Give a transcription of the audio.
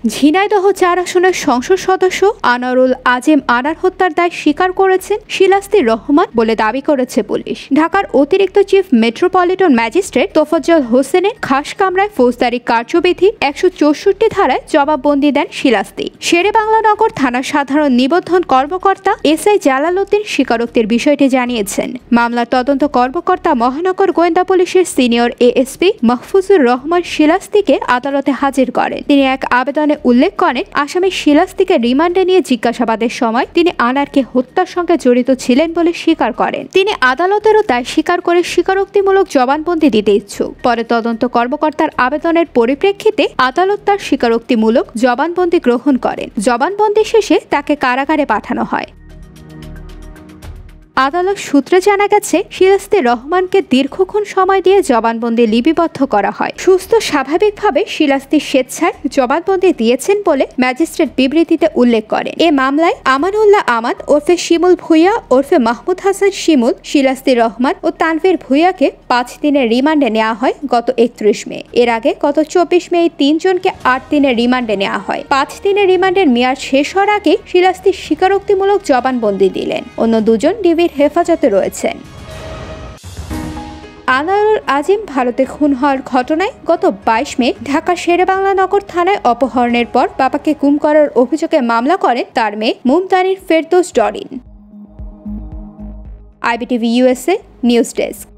ঝিনাইদহ ৪ আসনের সংসদ সদস্য আনারুল আজিম আনার হত্যার দায় স্বীকার করেছেন শিলাস্তি রহমান বলে দাবি করেছে পুলিশ। ঢাকার অতিরিক্ত চিফ মেট্রোপলিটন ম্যাজিস্ট্রেট তোফাজ্জল হোসেনের খাস কামরায় ফৌজদারি কার্যবিধি ১৬৪ ধারায় জবাববন্দি দেন শিলাস্তি। শেরেবাংলা নগর থানার সাধারণ নিবন্ধন কর্মকর্তা এসআই জালাল উদ্দিন স্বীকারোক্তির বিষয়টি জানিয়েছেন। মামলার তদন্ত কর্মকর্তা মহানগর গোয়েন্দা পুলিশের সিনিয়র এএসপি মাহফুজুর রহমান শিলাস্তিকে আদালতে হাজির করেন। তিনি এক আবেদনে উল্লেখ করেন, আসামি শিলাস্তিকে রিমান্ডে নিয়ে জিজ্ঞাসাবাদের সময় তিনি আনারকে হত্যার সঙ্গে জড়িত ছিলেন বলে স্বীকার করেন। তিনি আদালতেরও দায় স্বীকার করে স্বীকারোক্তিমূলক জবানবন্দি দিতে ইচ্ছুক। পরে তদন্ত কর্মকর্তার আবেদনের পরিপ্রেক্ষিতে আদালত তার স্বীকারোক্তিমূলক জবানবন্দি গ্রহণ করেন। জবানবন্দি শেষে তাকে কারাগারে পাঠানো হয়। আদালত সূত্রে জানা গেছে, শিলাস্তি রহমানকে দীর্ঘক্ষণ সময় দিয়ে জবানবন্দি লিপিবদ্ধ করা হয়। সুস্থ স্বাভাবিকভাবে শিলাস্তি স্বেচ্ছায় জবানবন্দি দিয়েছেন বলে ম্যাজিস্ট্রেট বিবৃতিতে উল্লেখ করেন। এ মামলায় আমানউল্লাহ আমান ওরফে শিমুল ভূঁইয়া ওরফে মাহমুদ হাসান শিমুল, শিলাস্তি রহমান ও তানভীর ভূঁইয়াকে ৫ দিনের রিমান্ডে নেওয়া হয় গত ৩১ মে। এর আগে গত ২৪ মে ৩ জনকে ৮ দিনের রিমান্ডে নেওয়া হয়। ৫ দিনের রিমান্ডের মেয়াদ শেষ হওয়ার আগে শিলাস্তি স্বীকারোক্তিমূলক জবানবন্দি দিলেন। অন্য দুজন ডিবির হেফাজতে রয়েছেন। আনারুল আজিম ভারতে খুন হওয়ার ঘটনায় গত ২২ মে ঢাকার শেরেবাংলা নগর থানায় অপহরণের পর বাবাকে গুম করার অভিযোগে মামলা করেন তার মেয়ে মুমতানির Ferdous Dorin. IBTV USA news desk.